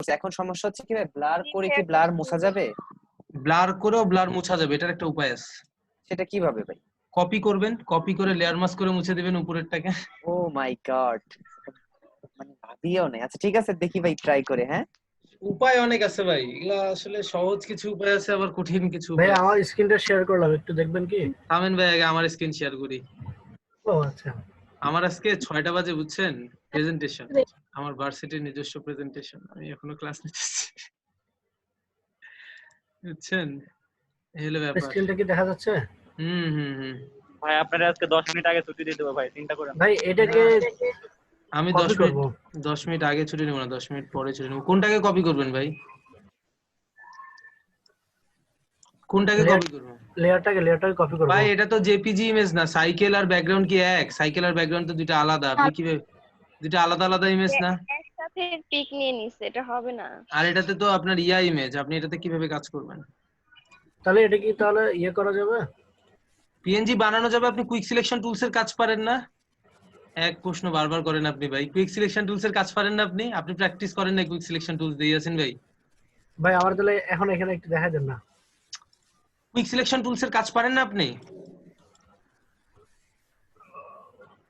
এখন সমস্যা হচ্ছে কি ভাই, ব্লার করে কি ব্লার মোছা যাবে? ব্লার করেও ব্লার মোছা যাবে, এটার একটা উপায় আছে। সেটা কিভাবে ভাই? কপি করবেন, কপি করে লেয়ার মাস্ক করে মুছে দিবেন উপরেরটাকে। ও মাই গড, মানে ভাবিও নাই। আচ্ছা ঠিক আছে, দেখি ভাই ট্রাই করে। হ্যাঁ, উপায় অনেক আছে ভাই, এগুলা আসলে সহজ কিছু উপায় আছে, আবার কঠিন কিছু ভাই উপায় আছে। আমার স্ক্রিনটা শেয়ার করলাম, একটু দেখবেন কি? থামেন ভাই, আগে আমার স্ক্রিন শেয়ার করি। ও আচ্ছা। আমার আজকে 6টা বাজে বুঝছেন প্রেজেন্টেশন, আমার ভার্সিটির নিজস্ব প্রেজেন্টেশন, আমি এখনো ক্লাস নিতেছি বুঝছেন, এই হলো ব্যাপার। স্ক্রিনটা কি দেখা যাচ্ছে? হুম হুম হুম। ভাই আপনারা আজকে 10 মিনিট আগে ছুটি দিয়ে দেবো ভাই, চিন্তা করেন না। ভাই এটাকে আমি কপি 10 মিনিট করব। 10 মিনিট আগে ছুটি নেব না, 10 মিনিট পরে ছুটি নেব। কোনটাকে কপি করবেন ভাই? কোনটাকে কপি করবেন লেয়ারটাকে কপি করব। ভাই? এটা তো জেপিজি ইমেজ না, সাইকেল আর ব্যাকগ্রাউন্ড কি এক? সাইকেল আর ব্যাকগ্রাউন্ড তো দুইটা আলাদা, আপনি কিভাবে, দুইটা আলাদা আলাদা ইমেজ না? একসাথে পিক নিয়ে নিছে, এটা হবে না। আর এটাতে তো আপনার ইমেজ, আপনি এটাতে কিভাবে কাজ করবেন? তাহলে এটা কি তাহলে ইয়ে করা যাবে? পিএনজি বানানো যাবে। আপনি কুইক সিলেকশন টুলস এর কাজ পারেন না? এক প্রশ্ন বারবার করেন আপনি ভাই, কুইক সিলেকশন টুলস এর কাজ পারেন না আপনি? আপনি প্র্যাকটিস করেন না কুইক সিলেকশন টুলস দিয়েছেন ভাই? ভাই আমার তাহলে এখন এখানে একটু দেখা দেন না। কুইক সিলেকশন টুলস এর কাজ পারেন না আপনি?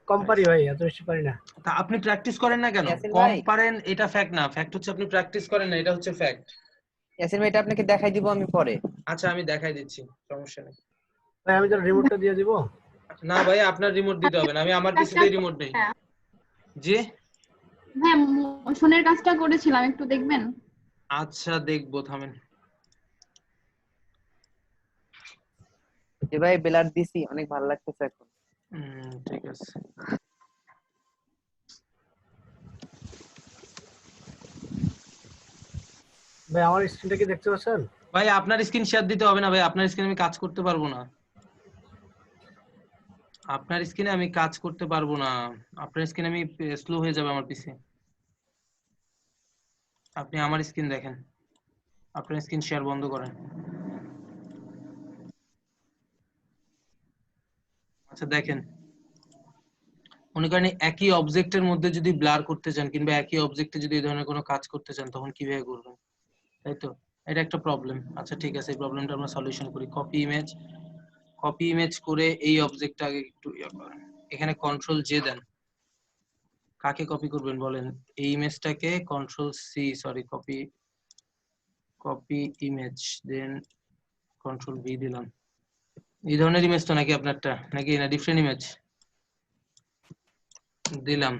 কম পারি ভাই, এত বেশি পারি না। তা আপনি প্র্যাকটিস করেন না কেন? ইয়াসিন কম ভাই। পারেন এটা ফ্যাক্ট না, ফ্যাক্ট হচ্ছে আপনি প্র্যাকটিস করেন না, এটা হচ্ছে ফ্যাক্ট। ইয়াসিন ভাই, এটা আপনাকে দেখাই দিব আমি পরে। আচ্ছা আমি দেখাই দিচ্ছি, সমস্যা নেই। ভাই আমি তাহলে রিমোটটা দিয়ে দিব? না ভাই, আপনার রিমোট দিতে হবে না, আমি আমার পিসিতে রিমোট নেই। জি হ্যাঁ, মোশনের কাজটা করেছিলাম, একটু দেখবেন? আচ্ছা দেখবো, থামেন। যে ভাই ব্লার দিছি, অনেক ভালো লাগতেছে এখন। ঠিক আছে। ভাই আমার স্ক্রিনটা কি দেখতে পাচ্ছেন? ভাই আপনার স্ক্রিন শেয়ার দিতে হবে না ভাই, আপনার স্ক্রিনে আমি কাজ করতে পারবো না, আপনার স্ক্রিনে আমি কাজ করতে পারবো না, আপনার স্ক্রিনে আমি স্লো হয়ে যাবে আমার পিসি। আপনি আমার স্ক্রিন দেখেন, আপনার স্ক্রিন শেয়ার বন্ধ করেন। আচ্ছা দেখেন, মনে করেন একই অবজেক্টের মধ্যে যদি ব্লার করতে চান কিংবা একই অবজেক্টে যদি এই ধরনের কোনো কাজ করতে চান, তখন কিভাবে করবেন, তাই তো? এটা একটা প্রবলেম। আচ্ছা ঠিক আছে, এই প্রবলেমটা আমরা সলিউশন করি। কপি ইমেজ করে এই অবজেক্টটা আগে একটু করেন। এখানে কন্ট্রোল জে দেন। কাকে কপি করবেন বলেন? এই ইমেজটাকে control C, sorry, copy image, দেন কন্ট্রোল ভি দিলাম। এই ধরনের ইমেজ তো নাকি আপনারটা, নাকি না ডিফারেন্ট ইমেজ দিলাম?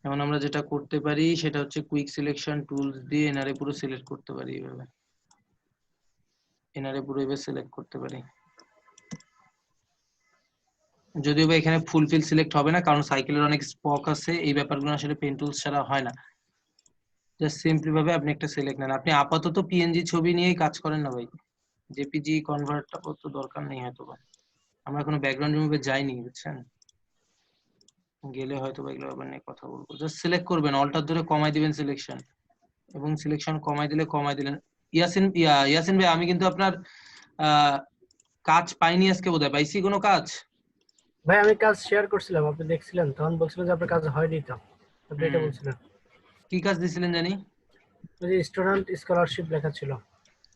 এখন আমরা যেটা করতে পারি সেটা হচ্ছে কুইক সিলেকশন টুলস দিয়ে এনারে পুরো সিলেক্ট করতে পারি, এইভাবে এনারে পুরো এভাবে সিলেক্ট করতে পারি। যদিও বা এখানে ফুলফিল সিলেক্ট হবে না, কারণ সাইকেলের অনেক স্পক আছে, এই ব্যাপারগুলো আসলে পেন টুলস ছাড়া হয় না। জাস্ট সিম্পলি ভাবে আপনি একটা সিলেক্ট নেন। আপনি আপাতত পিএনজি ছবি নিয়েই কাজ করেন না ভাই, জেপিজি কনভার্টটা কত দরকার নেই হয়তো বা। আমরা কোনো ব্যাকগ্রাউন্ড রিমুভে যাইনি বুঝছেন, গেলে হয়তো বা এগুলো ব্যাপার নিয়ে কথা বলবো। জাস্ট সিলেক্ট করবেন, অল্টার ধরে কমাই দিবেন সিলেকশন, এবং সিলেকশন কমাই দিলেন। ইয়াসিন ভাই, আমি কিন্তু আপনার কাজ পাইনি আজকে, বোধহয় পাইছি কোনো কাজ। ভাই আমি কাজ শেয়ার করছিলাম, আপনি দেখছিলেন, তখন বলছিলেন যে আপনার কাজ হয়নি, তো আপনি এটা বলছিলেন। কি কাজ দিছিলেন জানি? ওই যে স্টুডেন্ট স্কলারশিপ লেখা ছিল।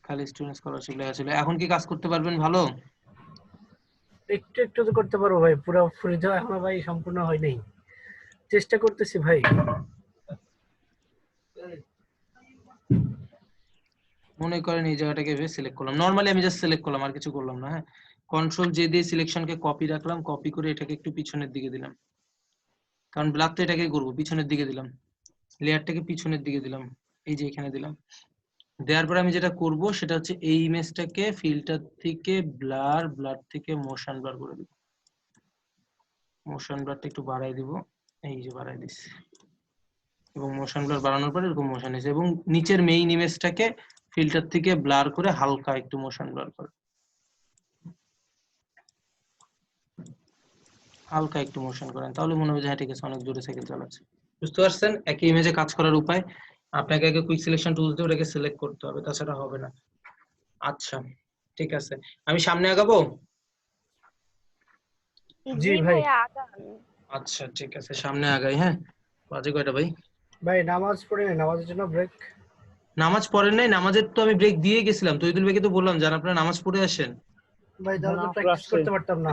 খালি স্টুডেন্ট স্কলারশিপ লেখা ছিল। এখন কি কাজ করতে পারবেন ভালো? একটু একটু তো করতে পারবো ভাই, পুরোপুরি তো এখনো ভাই সম্পূর্ণ হয় নাই, চেষ্টা করতেছি ভাই। মনে করেন এই জায়গাটাকে এভাবে সিলেক্ট করলাম, নরমালি আমি জাস্ট সিলেক্ট করলাম, আর কিছু করলাম না। হ্যাঁ, কন্ট্রোল জে দিয়ে সিলেকশনকে কপি রাখলাম, কপি করে এটাকে একটু পিছনের দিকে দিলাম, কারণ ব্লাড তো এটাকে করবো, পিছনের দিকে দিলাম, লেয়ারটাকে পিছনের দিকে দিলাম, এই যে এখানে দিলাম। দেওয়ার পরে আমি যেটা করব সেটা হচ্ছে এই ইমেজটাকে ফিল্টার থেকে ব্লার থেকে মোশন ব্লার করে দিব, মোশন ব্লারটা একটু বাড়াই দিব, এই যে বাড়াই দিচ্ছি, এবং মোশন ব্লার বাড়ানোর পরে এরকম মোশন এসে, এবং নিচের মেইন ইমেজটাকে ফিল্টার থেকে ব্লার করে হালকা একটু মোশন ব্লার করে, হালকা একটু মোশন করেন, তাহলে মনে হবে যে হ্যাঁ ঠিক আছে, অনেক জোরে সাইকেল চালাচ্ছে। বুঝতে পারছেন একই ইমেজে কাজ করার উপায়? আপনাকে আগে কুইক সিলেকশন টুলস দিয়ে ওটাকে সিলেক্ট করতে হবে, তাছাড়া হবে না। আচ্ছা ঠিক আছে, আমি সামনে আগাবো? জি জি ভাই। ভাইয়া, আগান। আচ্ছা ঠিক আছে, সামনে আগাই। হ্যাঁ, বাজে কয়টা ভাই? ভাই নামাজ পড়ে নামাজের জন্য ব্রেক। নামাজ পড়েন নাই? নামাজের তো আমি ব্রেক দিয়ে গেছিলাম, তৈদুল ভাইকে তো বললাম যান আপনারা নামাজ পড়ে আসেন। ভাই তাহলে তো না, প্র্যাকটিস আসছে। করতে পারতাম না।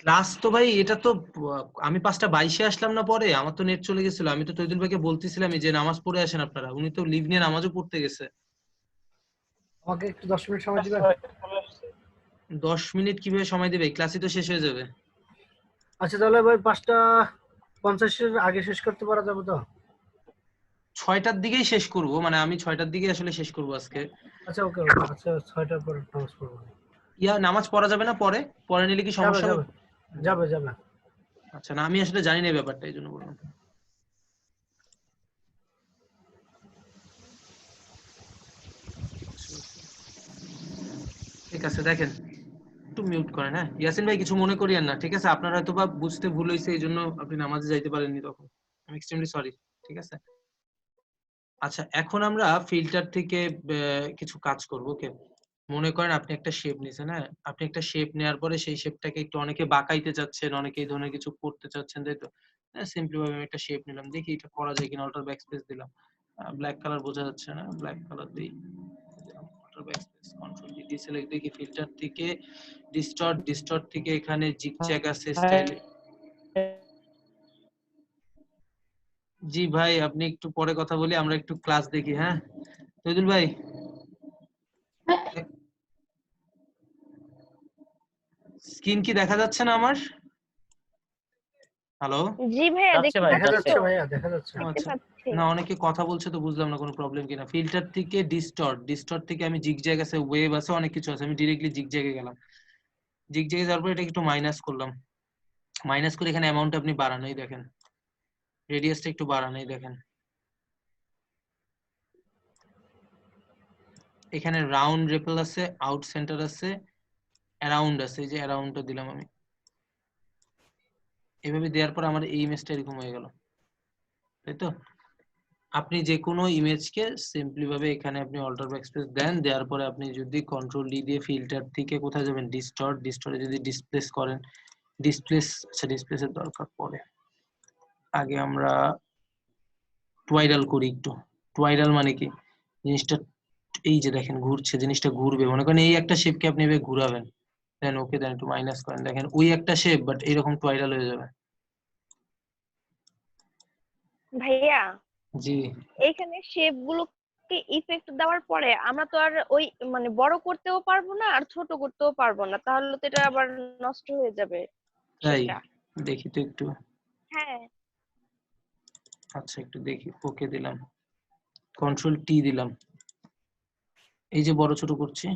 ক্লাস তো ভাই এটা তো আমি 5:22 আসলাম না, পরে আমার তো নেট চলে গেছিল। আমি তো তৈদুল ভাইকে বলতেছিলাম যে নামাজ পড়ে আসেন আপনারা, উনি তো লিভ নিয়ে নামাজও পড়তে গেছে। আমাকে একটু 10 মিনিট সময় দিবেন? 10 মিনিট কিভাবে সময় দিবে? ক্লাসই তো শেষ হয়ে যাবে। আচ্ছা তাহলে ভাই 5:50 আগে শেষ করতে পারা যাবে তো? 6টার দিকেই শেষ করব, মানে আমি 6টার দিকে আসলে শেষ করব আজকে। আচ্ছা ওকে ওকে, আচ্ছা 6টার পর নামাজ পড়বো। নামাজ পড়া যাবে না পরে? পরে নিলে কি যাবে সমস্যা যাবে হবে? যাবে যাবে। আচ্ছা, না আমি আসলে জানি না এই ব্যাপারটা, এই জন্য বললাম। ঠিক আছে, দেখেন একটু মিউট করেন। হ্যাঁ ইয়াসিন ভাই, কিছু মনে করিয়েন না, ঠিক আছে? আপনার হয়তো বা বুঝতে ভুল হয়েছে, এই জন্য আপনি নামাজে যাইতে পারেননি তখন। আমি এক্সট্রিমলি সরি, ঠিক আছে? আচ্ছা, এখন আমরা ফিল্টার থেকে কিছু কাজ করব। ওকে, মনে করেন আপনি একটা শেপ নিছেন। হ্যাঁ, আপনি একটা শেপ নেওয়ার পরে সেই শেপটাকে একটু অনেকে বাঁকাইতে চাচ্ছেন, অনেকে এই ধরনের কিছু করতে চাচ্ছেন, তাই তো? সিম্পলি ভাবে আমি একটা শেপ নিলাম, দেখি এটা করা যায় কিনা। অল্টার ব্যাকস্পেস দিলাম, ব্ল্যাক কালার বোঝা যাচ্ছে না, ব্ল্যাক কালার দিই। অল্টার ব্যাকস্পেস কন্ট্রোল ডি ডিসেলেক্ট, দেখি ফিল্টার থেকে ডিস্টর্ট, ডিস্টর্ট থেকে এখানে জিগজ্যাগ আছে স্টাইল। জি ভাই, আপনি একটু পরে কথা বলি, আমরা একটু ক্লাস দেখি। হ্যাঁ তৈদুল ভাই, স্ক্রিন কি দেখা যাচ্ছে না আমার? হ্যালো? জি ভাইয়া যাচ্ছে দেখতে ভাই, দেখা পাচ্ছি যাচ্ছে তো, ভাইয়া, দেখা যাচ্ছে। দেখতে আচ্ছা, পাচ্ছি। না অনেকে কথা বলছে তো বুঝলাম না কোনো প্রবলেম কিনা। ফিল্টার থেকে ডিস্টর্ট, ডিস্টর্ট থেকে আমি জিগজ্যাগ আছে, ওয়েভ আছে, অনেক কিছু আছে, আমি ডিরেক্টলি জিগজ্যাগে গেলাম। জিগজ্যাগে যাওয়ার পর এটা একটু মাইনাস করলাম, মাইনাস করে এখানে অ্যামাউন্ট আপনি বাড়ানোই দেখেন, রেডিয়াসটা একটু বাড়ানোই দেখেন। এখানে রাউন্ড রেপেল আছে, আউট সেন্টার আছে, অ্যারাউন্ড আছে, এই যে অ্যারাউন্ডটা দিলাম আমি। এভাবে দেওয়ার পর আমার এই ইমেজটা এরকম হয়ে গেল, তাই তো? আপনি যে কোনো ইমেজকে সিম্পলি ভাবে এখানে আপনি অল্টার ব্যাকস্পেস দেন, দেওয়ার পরে আপনি যদি কন্ট্রোল ডি দিয়ে ফিল্টার থেকে কোথায় যাবেন, ডিস্টর্ট, ডিস্টর্টে যদি ডিসপ্লেস করেন, ডিসপ্লেস, আচ্ছা ডিসপ্লেসের দরকার পড়ে, আগে আমরা টুয়াইরাল করি একটু। টুয়াইরাল মানে কি জিনিসটা, এই যে দেখেন ঘুরছে, জিনিসটা ঘুরবে। মনে করেন এই একটা শেপকে আপনি এভাবে ঘুরাবেন, দেন ওকে, দেন একটু মাইনাস করেন, দেখেন ওই একটা শেপ বাট এরকম টুয়াইরাল হয়ে যাবে। ভাইয়া জি, এইখানে শেপ গুলোকে ইফেক্ট দেওয়ার পরে আমরা তো আর ওই মানে বড় করতেও পারবো না আর ছোট করতেও পারবো না, তাহলে তো এটা আবার নষ্ট হয়ে যাবে তাই শেপটা। দেখি তো একটু। হ্যাঁ, আচ্ছা একটু দেখি, ওকে দিলাম, কন্ট্রোল টি দিলাম, এই যে বড় ছোট করছি।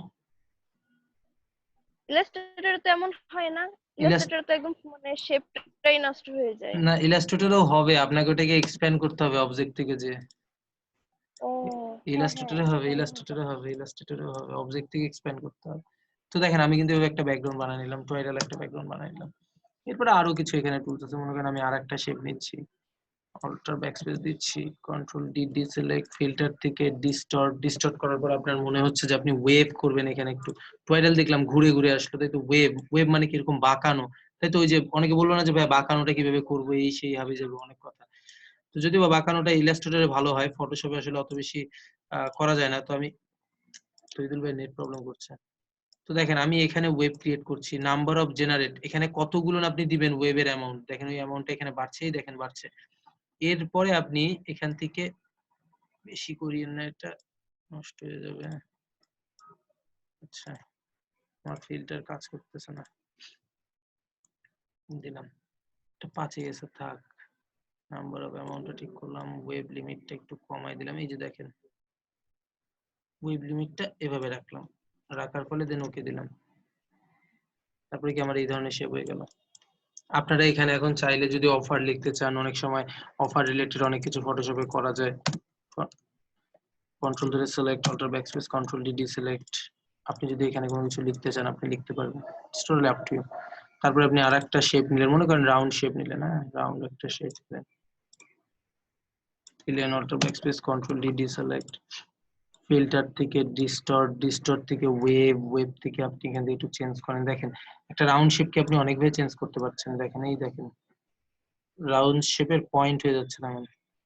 ইলাস্ট্রেটরে তো এমন হয় না, ইলাস্ট্রেটরে তো একদম মানে শেপটাই নষ্ট হয়ে যায়। না, ইলাস্ট্রেটরেও হবে, আপনাকে ওটাকে এক্সপ্যান্ড করতে হবে অবজেক্ট থেকে। যে ও হ্যাঁ হ্যাঁ, ইলাস্ট্রেটরে হবে, মনে হলো। ইলাস্ট্রেটরে হবে, ইলাস্ট্রেটরে হবে, অবজেক্ট থেকে এক্সপ্যান্ড করতে হবে। তো দেখেন আমি কিন্তু এভাবে একটা ব্যাকগ্রাউন্ড বানিয়ে নিলাম, টুয়াইরাল একটা ব্যাকগ্রাউন্ড বানিয়ে নিলাম। এরপরে আরো কিছু এখানে টুলস আছে, মনে করেন আমি আরেকটা শেপ নিচ্ছি, অল্টার ব্যাকস্পেস দিচ্ছি, কন্ট্রোল ডি ডিসেলেক্ট, ফিল্টার থেকে ডিস্টর্ট, ডিস্টর্ট করার পর আপনার মনে হচ্ছে যে আপনি ওয়েভ করবেন, এখানে একটু টুয়াইরাল দেখলাম ঘুরে ঘুরে আসলো, তাই তো? ওয়েভ, ওয়েভ মানে কি এরকম বাঁকানো, তাই তো? ওই যে অনেকে বললো না যে ভাই বাঁকানোটা কিভাবে করবো, এই সেই হবে যাবে অনেক কথা। তো যদিও বা বাঁকানোটা ইলাস্ট্রেটরে ভালো হয়, ফটোশপে আসলে অত বেশি করা যায় না। তো আমি, তৈদুল ভাই নেট প্রবলেম করছে। তো দেখেন আমি এখানে ওয়েব ক্রিয়েট করছি, নাম্বার অফ জেনারেট, এখানে কতগুলো আপনি দিবেন ওয়েবের অ্যামাউন্ট, দেখেন ওই অ্যামাউন্টটা এখানে বাড়ছেই, দেখেন বাড়ছে। এরপরে আপনি এখান থেকে বেশি করিয়েন না, এটা নষ্ট হয়ে যাবে। আচ্ছা, আমার ফিল্টার কাজ করতেছে না, দিলাম, এটা 5 গেছে, থাক। নাম্বার অফ অ্যামাউন্টটা ঠিক করলাম, ওয়েব লিমিটটা একটু কমাই দিলাম, এই যে দেখেন ওয়েব লিমিটটা এভাবে রাখলাম, রাখার ফলে দেন ওকে দিলাম। তারপরে কি আমার এই ধরনের শেপ হয়ে গেল। আপনারা এখানে এখন চাইলে যদি অফার লিখতে চান, অনেক সময় অফার রিলেটেড অনেক কিছু ফটোশপে করা যায়। কন্ট্রোল ধরে select, alter backspace, control D deselect, আপনি যদি এখানে কোনো কিছু লিখতে চান আপনি লিখতে পারবেন, it's totally up to you. তারপরে আপনি আরেকটা শেপ নিলেন, মনে করেন রাউন্ড শেপ নিলেন, হ্যাঁ রাউন্ড একটা শেপ দিলেন, alter backspace, control D deselect, filter থেকে ডিস্টর্ট, ডিস্টর্ট থেকে ওয়েভ, ওয়েভ থেকে আপনি এখান থেকে একটু চেঞ্জ করেন। দেখেন একটা রাউন্ড শেপকে আপনি অনেকভাবে চেঞ্জ করতে পারছেন, দেখেন এই দেখেন রাউন্ড শেপের পয়েন্ট হয়ে যাচ্ছে না,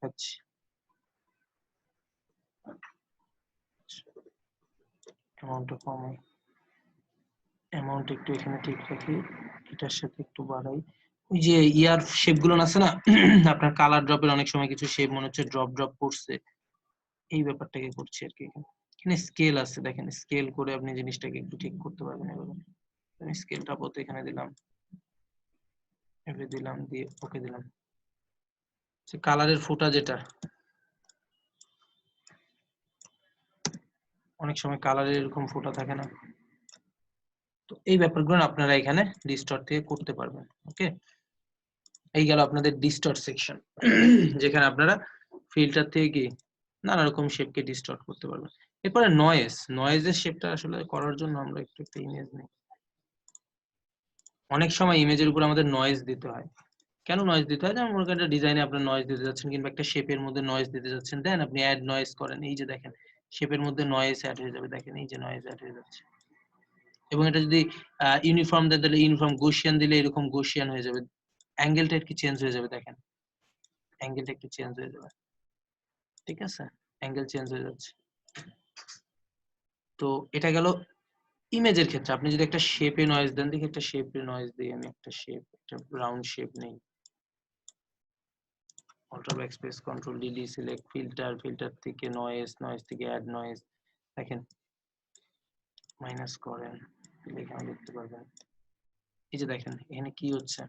আচ্ছা অ্যামাউন্টটা কমাই, অ্যামাউন্ট একটু এখানে ঠিক রাখি, এটার সাথে একটু বাড়াই। ওই যে ইয়ার শেপ গুলো আছে না আপনার কালার ড্রপের অনেক সময় কিছু শেপ মনে হচ্ছে ড্রপ ড্রপ করছে, এই ব্যাপারটাকে করছি আর কি। এখানে স্কেল আছে, দেখেন স্কেল করে আপনি জিনিসটাকে একটু ঠিক করতে পারবেন। এভাবে আমি স্কেলটা আপাতত এখানে দিলাম, এভাবে দিলাম, দিয়ে ওকে দিলাম। কালারের ফুটা যেটা অনেক সময় কালারের এরকম ফোঁটা থাকে না, তো এই ব্যাপারগুলো আপনারা এখানে ডিস্টর্ট থেকে করতে পারবেন। ওকে, এই গেল আপনাদের ডিস্টর্ট সেকশন যেখানে আপনারা ফিল্টার থেকে কি নানা রকম শেপকে ডিস্টর্ট করতে পারবেন। এরপরে নয়েজ, নয়েজের শেপটা আসলে করার জন্য আমরা একটু একটা ইমেজ নিই। অনেক সময় ইমেজের উপর আমাদের নয়েজ দিতে হয়। কেন নয়েজ দিতে হয়? যেমন মনে করেন একটা ডিজাইনে আপনার নয়েজ দিতে যাচ্ছেন কিংবা একটা শেপের মধ্যে নয়েজ দিতে যাচ্ছেন, দেন আপনি অ্যাড নয়েজ করেন, এই যে দেখেন শেপের মধ্যে নয়েজ অ্যাড হয়ে যাবে, দেখেন এই যে নয়েজ অ্যাড হয়ে যাচ্ছে। এবং এটা যদি ইউনিফর্ম দেন তাহলে ইউনিফর্ম, গৌসিয়ান দিলে এরকম গৌসিয়ান হয়ে যাবে, অ্যাঙ্গেলটা একটু চেঞ্জ হয়ে যাবে, দেখেন অ্যাঙ্গেলটা একটু চেঞ্জ হয়ে যাবে, ঠিক আছে, অ্যাঙ্গেল চেঞ্জ হয়ে যাচ্ছে। তো এটা গেল ইমেজের ক্ষেত্রে। আপনি যদি একটা শেপে নয়েজ দেন, দেখি একটা শেপে নয়েজ দিই আমি, একটা শেপ, একটা রাউন্ড শেপ নেই, control backspace, control D, select filter, filter থেকে নয়েজ, নয়েজ থেকে অ্যাড নয়েজ, দেখেন মাইনাস করেন, এখানে দেখতে পারবেন। এই যে দেখেন এখানে কি হচ্ছে,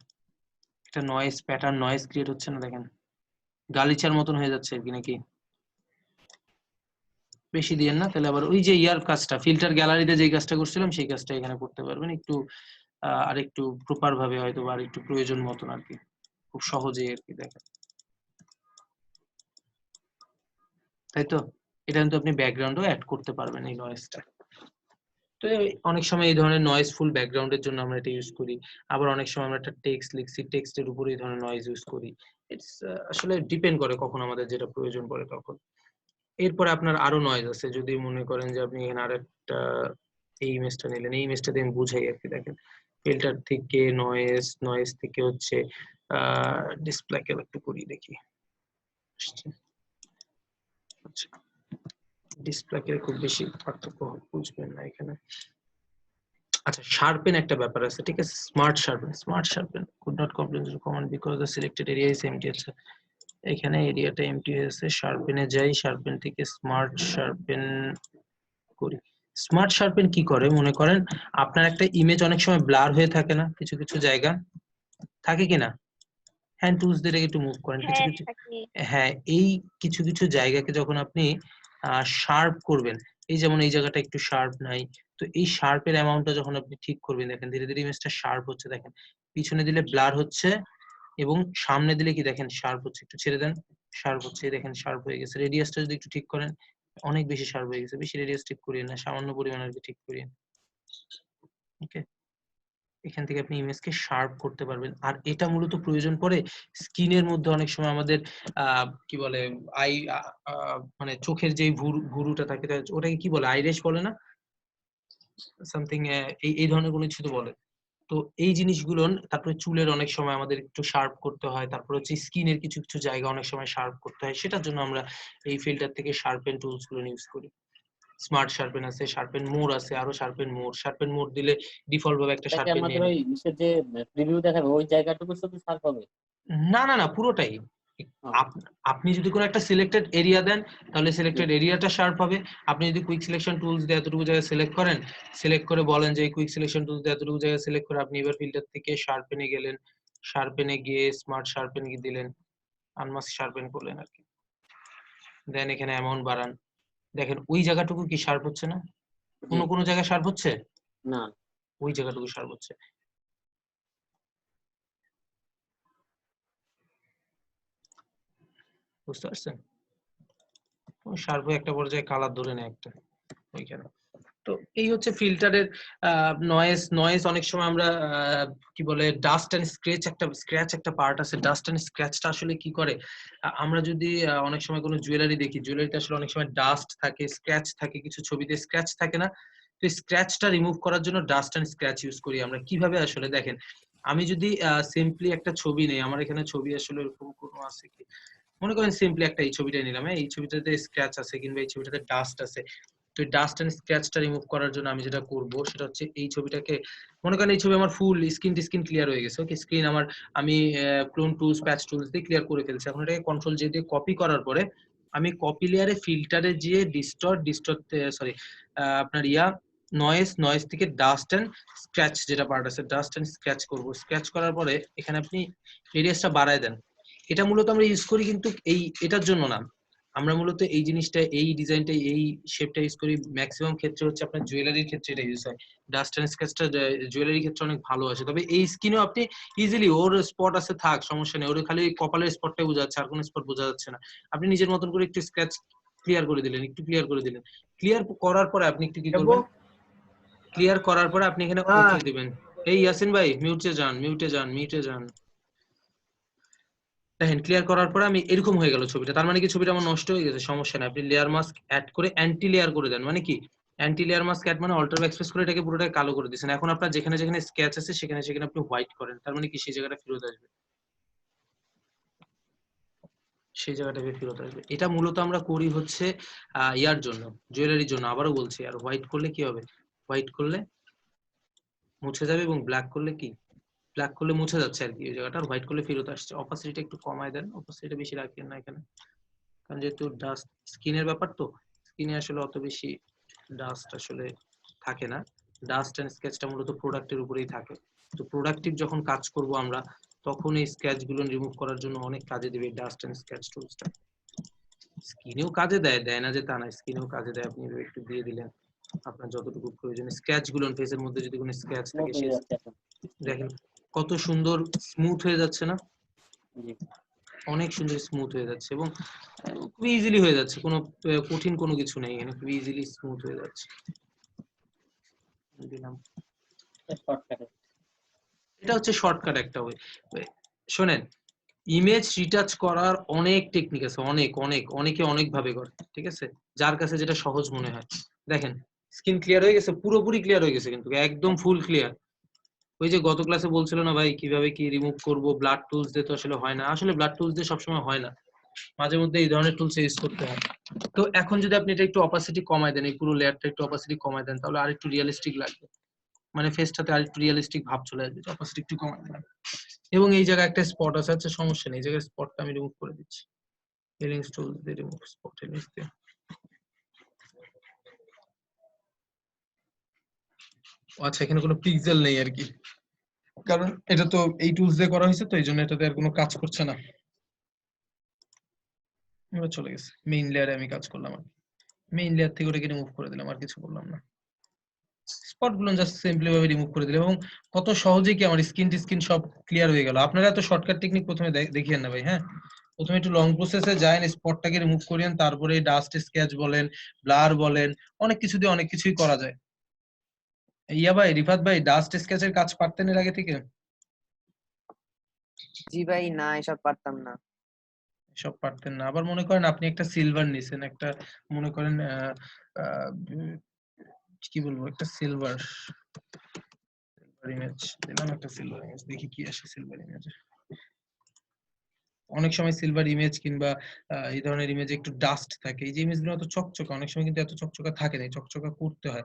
একটা নয়েজ প্যাটার্ন নয়েজ ক্রিয়েট হচ্ছে না, দেখেন গালিচার মতন হয়ে যাচ্ছে আর কি, নাকি বেশি দিয়েন না। তাহলে আবার ওই যে ইয়ার কাজটা, ফিল্টার গ্যালারিতে যে কাজটা করছিলাম সেই কাজটা এখানে করতে পারবেন একটু আর একটু প্রপার ভাবে হয়তো, আর একটু প্রয়োজন মতন আর কি, খুব সহজেই আর কি, দেখেন তাই তো। এটা কিন্তু আপনি ব্যাকগ্রাউন্ডও অ্যাড করতে পারবেন এই নয়েজটা। তো অনেক সময় এই ধরনের নয়েজ ফুল ব্যাকগ্রাউন্ডের জন্য আমরা এটা ইউজ করি। আবার অনেক সময় আমরা একটা টেক্সট লিখছি, টেক্সটের উপরে এই ধরনের নয়েজ ইউজ করি। ইটস আসলে ডিপেন্ড করে কখন আমাদের যেটা প্রয়োজন পড়ে তখন। এরপরে আপনার আরো নয়েজ আছে, যদি মনে করেন যে আপনি এখানে আরেকটা এই ইমেজটা নিলেন, এই ইমেজটা দিয়ে আমি বুঝাই আর কি, দেখেন ফিল্টার থেকে নয়েজ, নয়েজ থেকে হচ্ছে ডিসপ্লে কে একটু করি দেখি, আচ্ছা ডিসপ্লে কে খুব বেশি পার্থক্য বুঝবেন না এখানে। আচ্ছা শার্পেন একটা ব্যাপার আছে, ঠিক আছে, smart sharpen, smart sharpen could not complete the command because the selected area is empty। আছে এখানে এরিয়াটা এমটি হয়েছে, শার্পেনে যাই, শার্পেন থেকে স্মার্ট শার্পেন করি। স্মার্ট শার্পেন কি করে, মনে করেন আপনার একটা ইমেজ অনেক সময় ব্লার হয়ে থাকে না, কিছু কিছু জায়গা থাকে কিনা, হ্যান্ড টুলস দিয়ে একটু মুভ করেন কিছু কিছু, হ্যাঁ এই কিছু কিছু জায়গাকে যখন আপনি শার্প করবেন, এই যেমন এই জায়গাটা একটু শার্প নাই, তো এই শার্পের অ্যামাউন্টটা যখন আপনি ঠিক করবেন, দেখেন ধীরে ধীরে ইমেজটা শার্প হচ্ছে, দেখেন পিছনে দিলে ব্লার হচ্ছে এবং সামনে দিলে কি দেখেন শার্প হচ্ছে, একটু ছেড়ে দেন শার্প হচ্ছে, দেখেন শার্প হয়ে গেছে। রেডিয়াসটা যদি একটু ঠিক করেন, অনেক বেশি শার্প হয়ে গেছে, বেশি রেডিয়াস ঠিক করিয়েন না, সামান্য পরিমাণ আর কি ঠিক করিয়েন। ওকে, এখান থেকে আপনি ইমেজকে শার্প করতে পারবেন। আর এটা মূলত প্রয়োজন পড়ে স্কিনের মধ্যে, অনেক সময় আমাদের কি বলে আই মানে চোখের যে ভুরুটা থাকে ওটাকে কি বলে, আইরিশ বলে না সামথিং, এই ধরনের কোনো কিছু তো বলে। তো এই জিনিসগুলো, তারপরে চুলের অনেক সময় আমাদের একটু শার্প করতে হয়, তারপর হচ্ছে স্কিনের কিছু কিছু জায়গা অনেক সময় শার্প করতে হয়, সেটার জন্য আমরা এই ফিল্টার থেকে শার্পেন টুলস গুলো ইউজ করি। স্মার্ট শার্পেন আছে, শার্পেন মোর আছে, আরো শার্পেন মোর দিলে ডিফল্ট ভাবে একটা শার্পেন আমাদের ওই নিচের যে প্রিভিউ দেখাবে ওই জায়গাটুকু শুধু শার্প হবে? না না না, পুরোটাই। আপনি যদি কোনো একটা সিলেক্টেড এরিয়া দেন তাহলে সিলেক্টেড এরিয়াটা শার্প হবে। আপনি যদি কুইক সিলেকশন টুলস দিয়ে এতটুকু জায়গা সিলেক্ট করেন, সিলেক্ট করে বলেন যে কুইক সিলেকশন টুলস দিয়ে এতটুকু জায়গা সিলেক্ট করে আপনি এবার ফিল্টার থেকে শার্পেনে গেলেন, শার্পেনে গিয়ে স্মার্ট শার্পেন দিলেন, আনমাস্ক শার্পেন করলেন আর কি, দেন এখানে অ্যামাউন্ট বাড়ান, দেখেন ওই জায়গাটুকু কি শার্প হচ্ছে না? কোনো জায়গায় শার্প হচ্ছে না, ওই জায়গাটুকু শার্প হচ্ছে। বুঝতে পারছেন? ওই শার্প একটা পর্যায়ে কালার ধরে নেয় একটা ওইখানে। তো এই হচ্ছে ফিল্টারের নয়েজ। অনেক সময় আমরা কি বলে ডাস্ট এন্ড স্ক্র্যাচ একটা পার্ট আছে, ডাস্ট এন্ড স্ক্র্যাচটা আসলে কি করে, আমরা যদি অনেক সময় কোনো জুয়েলারি দেখি, জুয়েলারিতে আসলে অনেক সময় ডাস্ট থাকে, স্ক্র্যাচ থাকে, কিছু ছবিতে স্ক্র্যাচ থাকে না, তো স্ক্র্যাচটা রিমুভ করার জন্য ডাস্ট এন্ড স্ক্র্যাচ ইউজ করি আমরা। কিভাবে আসলে দেখেন, আমি যদি সিম্পলি একটা ছবি নেই, আমার এখানে ছবি আসলে এরকম কোনো আছে কি, মনে করেন সিম্পলি একটা এই ছবিটাই নিলাম, এই ছবিটাতে স্ক্র্যাচ আছে কিংবা এই ছবিটাতে ডাস্ট আছে, তো এই ডাস্ট এন্ড স্ক্র্যাচটা রিমুভ করার জন্য আমি যেটা করব সেটা হচ্ছে এই ছবিটাকে, মনে করেন এই ছবি আমার ফুল স্ক্রিন ক্লিয়ার হয়ে গেছে, ওকে স্ক্রিন আমার আমি ক্লোন টুলস প্যাচ টুলস দিয়ে ক্লিয়ার করে ফেলছি। এখন এটাকে কন্ট্রোল জে দিয়ে কপি করার পরে আমি কপি লেয়ারে ফিল্টারে গিয়ে ডিস্টর্ট সরি আপনার নয়েজ থেকে ডাস্ট এন্ড স্ক্র্যাচ যেটা পার্ট আছে ডাস্ট এন্ড স্ক্র্যাচ করব। স্ক্র্যাচ করার পরে এখানে আপনি রেডিয়াসটা বাড়ায় দেন। এটা মূলত আমরা ইউজ করি কিন্তু এটার জন্য না, আমরা মূলত এই জিনিসটা এই ডিজাইনটা এই শেপটা ইউজ করি ম্যাক্সিমাম ক্ষেত্রে হচ্ছে আপনার জুয়েলারির ক্ষেত্রে এটা ইউজ হয়। ডাস্ট এন্ড স্ক্র্যাচটা জুয়েলারির ক্ষেত্রে অনেক ভালো আছে, তবে এই স্কিনেও আপনি ইজিলি ওর স্পট আছে থাক সমস্যা নেই, ওর খালি কপালের স্পটটাই বোঝা যাচ্ছে, আর কোনো স্পট বোঝা যাচ্ছে না। আপনি নিজের মতন করে একটু স্ক্র্যাচ ক্লিয়ার করে দিলেন, ক্লিয়ার করার পরে আপনি একটু কি করবেন, ক্লিয়ার করার পরে আপনি এখানে ওকে দিবেন। এই ইয়াসিন ভাই মিউটে যান। দেখেন ক্লিয়ার করার পরে আমি এরকম হয়ে গেল ছবিটা, তার মানে কি ছবিটা আমার নষ্ট হয়ে গেছে, সমস্যা নাই। আপনি লেয়ার মাস্ক অ্যাড করে অ্যান্টি লেয়ার করে দেন, মানে কি অ্যান্টি লেয়ার মাস্ক অ্যাড মানে অল্টার ব্যাকস্পেস করে এটাকে পুরোটাকে কালো করে দিয়েছেন। এখন আপনার যেখানে যেখানে স্কেচ আছে সেখানে সেখানে আপনি হোয়াইট করেন, তার মানে কি সেই জায়গাটা ফেরত আসবে, এটা মূলত আমরা করি হচ্ছে ইয়ার জন্য, জুয়েলারির জন্য। আবারও বলছি, আর হোয়াইট করলে কি হবে, হোয়াইট করলে মুছে যাবে এবং ব্ল্যাক করলে কি, ব্ল্যাক করলে মুছে যাচ্ছে আর কি ওই জায়গাটা, আর হোয়াইট করলে ফেরত আসছে। অপাসিটিটা একটু কমায় দেন, অপাসিটিটা বেশি রাখেন না এখানে, কারণ যেহেতু ডাস্ট স্কিনের ব্যাপার তো স্কিনে আসলে অত বেশি ডাস্ট আসলে থাকে না। ডাস্ট এন্ড স্কেচটা মূলত প্রোডাক্টের উপরেই থাকে, তো প্রোডাক্টিভ যখন কাজ করব আমরা তখন এই স্কেচ গুলো রিমুভ করার জন্য অনেক কাজে দেবে ডাস্ট এন্ড স্কেচ টুলসটা। স্কিনেও কাজে দেয় না যে তা না, স্কিনেও কাজে দেয়। আপনি একটু দিয়ে দিলেন আপনার যতটুকু প্রয়োজন, স্কেচ গুলো ফেসের মধ্যে যদি কোনো স্কেচ থাকে দেখেন কত সুন্দর স্মুথ হয়ে যাচ্ছে না, অনেক সুন্দর স্মুথ হয়ে যাচ্ছে এবং খুব ইজিলি হয়ে যাচ্ছে, কোনো কঠিন কোনো কিছু নেই এখানে, খুব ইজিলি স্মুথ হয়ে যাচ্ছে। দিলাম এটা হচ্ছে শর্টকাট একটা ওয়ে। শোনেন, ইমেজ রিটাচ করার অনেক টেকনিক আছে, অনেকে অনেক ভাবে করে, ঠিক আছে, যার কাছে যেটা সহজ মনে হয়। দেখেন স্কিন ক্লিয়ার হয়ে গেছে, পুরোপুরি ক্লিয়ার হয়ে গেছে, কিন্তু একদম ফুল ক্লিয়ার। ওই যে গত ক্লাসে বলছিল না ভাই কিভাবে কি রিমুভ করব, ব্লাড টুলস দিয়ে তো আসলে হয় না, আসলে ব্লাড টুলস দিয়ে সবসময় হয় না, মাঝে মধ্যে এই ধরনের টুলস ইউজ করতে হয়। তো এখন যদি আপনি এটা একটু অপাসিটি কমায় দেন, এই পুরো লেয়ারটা একটু অপাসিটি কমায় দেন, তাহলে আরেকটু রিয়েলিস্টিক লাগবে, মানে ফেসটাতে আরেকটু রিয়েলিস্টিক ভাব চলে আসবে। অপাসিটি একটু কমায় দিলাম এবং এই জায়গায় একটা স্পট আছে, আচ্ছা সমস্যা নেই, এই জায়গায় স্পটটা আমি রিমুভ করে দিচ্ছি, হেলিংস টুলস দিয়ে রিমুভ স্পট হেলিংস দিয়ে। আচ্ছা এখানে কোনো পিক্সেল নেই আর কি, কারণ এটা তো এই টুলস দিয়ে করা হয়েছে, তো এই জন্য এটাতে আর কোনো কাজ করছে না। এবার চলে গেছে মেইন লেয়ারে, আমি কাজ করলাম, আর মেইন লেয়ার থেকে ওটাকে রিমুভ করে দিলাম, আর কিছু করলাম না, স্পট গুলো জাস্ট সিম্পলি ভাবে রিমুভ করে দিলাম এবং কত সহজেই কি আমার স্কিন সব ক্লিয়ার হয়ে গেল। আপনারা এত শর্টকাট টেকনিক প্রথমে দেখিয়েন না ভাই, হ্যাঁ প্রথমে একটু লং প্রসেসে যান, স্পটটাকে রিমুভ করেন, তারপরে ডাস্ট স্কেচ বলেন, ব্লার বলেন, অনেক কিছু দিয়ে অনেক কিছুই করা যায়। ইয়া ভাই, রিফাত ভাই, ডাস্ট স্কেচের কাজ পারতেন এর আগে থেকে? জি ভাই না, এসব পারতাম না। সব পারতেন না? আবার মনে করেন আপনি একটা সিলভার নিছেন, একটা মনে করেন কি বলবো, একটা সিলভার ইমেজ দিলাম, একটা সিলভার ইমেজ, দেখি কি আসে সিলভার ইমেজে। অনেক সময় সিলভার ইমেজ কিংবা এই ধরনের ইমেজে একটু ডাস্ট থাকে, এই যে ইমেজগুলো এত চকচকা, অনেক সময় কিন্তু এত চকচকা থাকে না, চকচকা করতে হয়,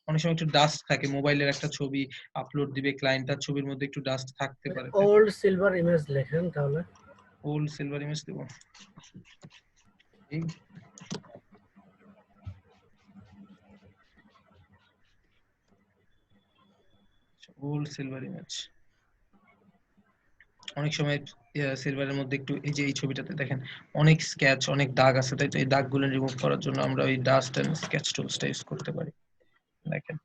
অনেক সময় একটু ডাস্ট থাকে। মোবাইলের একটা ছবি আপলোড দিবে ক্লায়েন্ট, তার ছবির মধ্যে একটু ডাস্ট থাকতে পারে। ওল্ড সিলভার ইমেজ লেখেন তাহলে, ওল্ড সিলভার ইমেজ দেব, ওল্ড সিলভার ইমেজ। অনেক সময় সিলভারের মধ্যে একটু, এই যে এই ছবিটাতে দেখেন অনেক স্কেচ, অনেক দাগ আছে, তাই তো এই দাগগুলো রিমুভ করার জন্য আমরা ওই ডাস্ট এন্ড স্কেচ টুলসটা ইউজ করতে পারি। দেখেন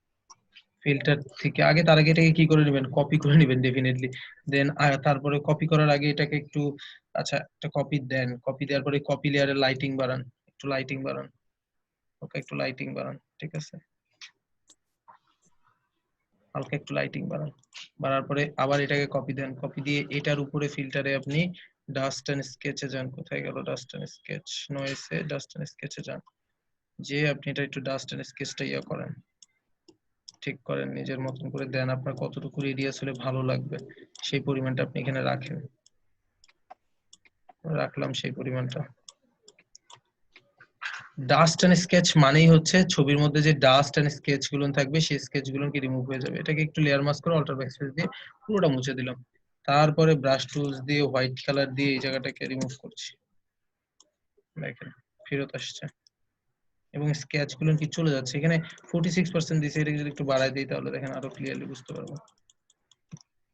ফিল্টার থেকে তার আগে এটাকে কি করে নেবেন, কপি করে নেবেন ডেফিনেটলি, দেন তারপরে কপি করার আগে এটাকে একটু, আচ্ছা একটা কপি দেন, কপি দেওয়ার পরে কপি লেয়ারের লাইটিং বাড়ান, একটু লাইটিং বাড়ান, ওকে একটু লাইটিং বাড়ান, ঠিক আছে, হালকা একটু লাইটিং বাড়ান, বাড়ার পরে আবার এটাকে কপি দেন, কপি দিয়ে এটার উপরে ফিল্টারে আপনি ডাস্ট এন্ড স্কেচে যান, কোথায় গেল ডাস্ট এন্ড স্কেচ, নয়েসে ডাস্ট এন্ড স্কেচে যান, যে আপনি এটা একটু ডাস্ট এন্ড স্কেচটা ইয়া করেন, ঠিক করেন নিজের মতন করে দেন, আপনার কতটুকু রেডিয়াস হলে ভালো লাগবে সেই পরিমাণটা আপনি এখানে রাখেন, রাখলাম সেই পরিমাণটা, ডাস্ট এন্ড স্কেচ মানেই হচ্ছে ছবির মধ্যে যে ডাস্ট এন্ড স্কেচ গুলো থাকবে সেই স্কেচ গুলো কি রিমুভ হয়ে যাবে। এটাকে একটু লেয়ার মাস্ক করে অল্টার ব্যাকস্পেস দিয়ে পুরোটা মুছে দিলাম, তারপরে ব্রাশ টুলস দিয়ে হোয়াইট কালার দিয়ে এই জায়গাটাকে রিমুভ করছি। দেখেন ফেরত আসছে এবং স্কেচ গুলো কি চলে যাচ্ছে। এখানে 46% দিয়েছে, এটা যদি একটু বাড়ায় দিই তাহলে দেখেন আরো ক্লিয়ারলি বুঝতে পারবো।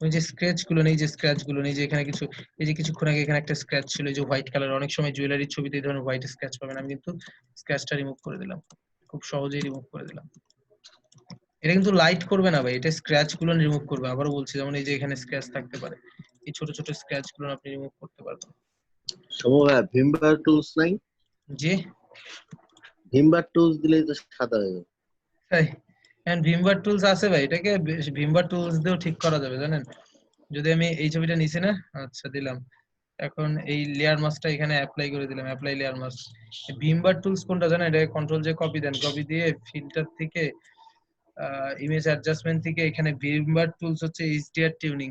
ওই যে স্ক্র্যাচ গুলো নেই, যে স্ক্র্যাচ গুলো নেই, যে এখানে কিছু, এই যে কিছুক্ষণ আগে এখানে একটা স্ক্র্যাচ ছিল যে হোয়াইট কালার, অনেক সময় জুয়েলারির ছবিতে এই ধরনের হোয়াইট স্ক্র্যাচ পাবেন, আমি কিন্তু স্ক্র্যাচটা রিমুভ করে দিলাম, খুব সহজেই রিমুভ করে দিলাম। এটা কিন্তু লাইট করবে না ভাই, এটা স্ক্র্যাচ গুলো রিমুভ করবে। আবারও বলছি, যেমন এই যে এখানে স্ক্র্যাচ থাকতে পারে, এই ছোট ছোট স্ক্র্যাচ গুলো আপনি রিমুভ করতে পারবেন। সময় ভিমবার টুলস নাই? জি, ভিমবার টুলস দিলেই তো সাদা হয়ে যাবে। তাই এন্ড ভিমবার টুলস আছে ভাই, এটাকে ভিমবার টুলস দিয়েও ঠিক করা যাবে জানেন। যদি আমি এই ছবিটা নিছি না, আচ্ছা দিলাম, এখন এই লেয়ার মাস্কটা এখানে অ্যাপ্লাই করে দিলাম, apply layer mask. Vim bar tools কোনটা জানেন? এটা কন্ট্রোল যে কপি দেন, কপি দিয়ে ফিল্টার থেকে ইমেজ অ্যাডজাস্টমেন্ট থেকে এখানে ভিমবার টুলস হচ্ছে এইচডিআর টিউনিং।